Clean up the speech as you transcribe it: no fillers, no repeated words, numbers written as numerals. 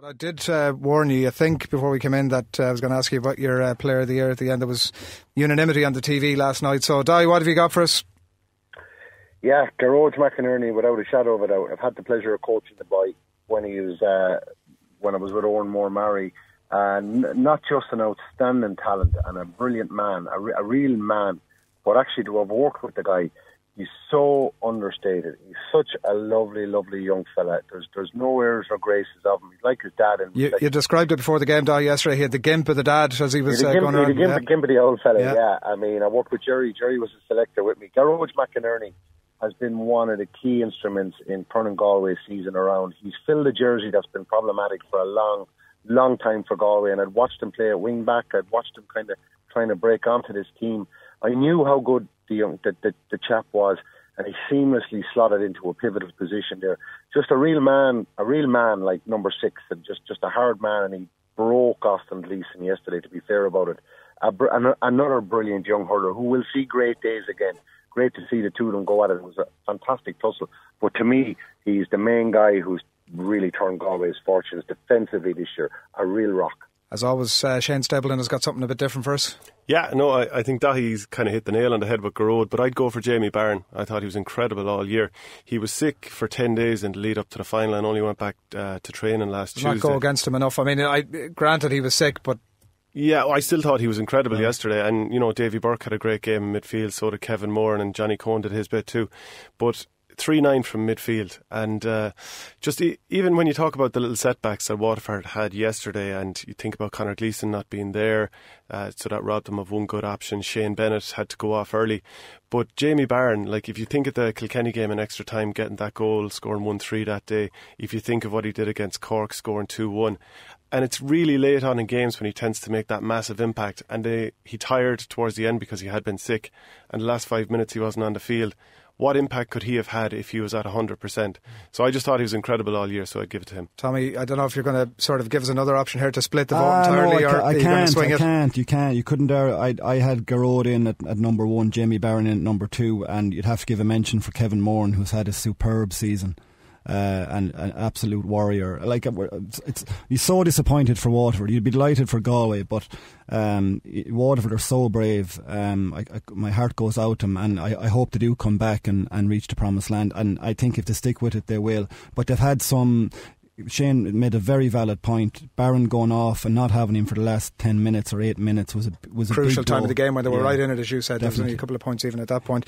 I did warn you, I think, before we came in that I was going to ask you about your player of the year at the end. There was unanimity on the TV last night. So, Di, what have you got for us? Yeah, Gearóid McInerney, without a shadow of a doubt. I've had the pleasure of coaching the boy when he was when I was with Owen Moore-Murray. Not just an outstanding talent and a brilliant man, a real man, but actually to have worked with the guy. He's so understated. He's such a lovely, lovely young fella. There's no airs or graces of him. He's like his dad. You described it before the game, Di, yesterday. He had the gimp of the dad as he was going around. The gimp of the old fella, yeah. I mean, I worked with Jerry. Jerry was a selector with me. Gearóid McInerney has been one of the key instruments in turning Galway's season around. He's filled a jersey that's been problematic for a long time for Galway, and I'd watched him play at wing back. I'd watched him kind of trying to break onto this team. I knew how good the chap was, and he seamlessly slotted into a pivotal position there. Just a real man like number 6, and just a hard man, and he broke Austin Gleeson yesterday, to be fair about it. Another brilliant young hurler who will see great days again. Great to see the two of them go at it. It was a fantastic tussle. But to me, he's the main guy who's really turned Galway's fortunes defensively this year. A real rock. As always, Shane Stapleton has got something a bit different for us. Yeah, no, I think Daithi's kind of hit the nail on the head with Gearóid, but I'd go for Jamie Barron. I thought he was incredible all year. He was sick for 10 days in the lead up to the final and only went back to training last Tuesday. Not go against him enough. I mean, granted he was sick, but... Yeah, I still thought he was incredible yesterday, and, Davy Burke had a great game in midfield, so did Kevin Moore, and Johnny Cohn did his bit too. But 3-9 from midfield, and just even when you talk about the little setbacks that Waterford had yesterday, and you think about Conor Gleeson not being there, so that robbed them of one good option. Shane Bennett had to go off early, but Jamie Barron, like if you think of the Kilkenny game in extra time, getting that goal, scoring 1-3 that day, if you think of what he did against Cork, scoring 2-1, and it's really late on in games when he tends to make that massive impact, and he tired towards the end because he had been sick, and the last 5 minutes he wasn't on the field. What impact could he have had if he was at 100%? So I just thought he was incredible all year, so I'd give it to him. Tommy, I don't know if you're going to sort of give us another option here to split the vote entirely, or are you going to swing it? You can't. You couldn't dare. I had Gearóid in at number 1, Jamie Barron in at number 2, and you'd have to give a mention for Kevin Moran, who's had a superb season. And an absolute warrior. Like he's so disappointed for Waterford. You'd be delighted for Galway, but Waterford are so brave. My heart goes out to them, and I hope they do come back and reach the promised land. And I think if they stick with it, they will. But they've had some. Shane made a very valid point. Barron going off and not having him for the last 10 minutes or 8 minutes was a crucial big time blow. of the game when they were right in it, as you said. Definitely. There was only a couple of points even at that point.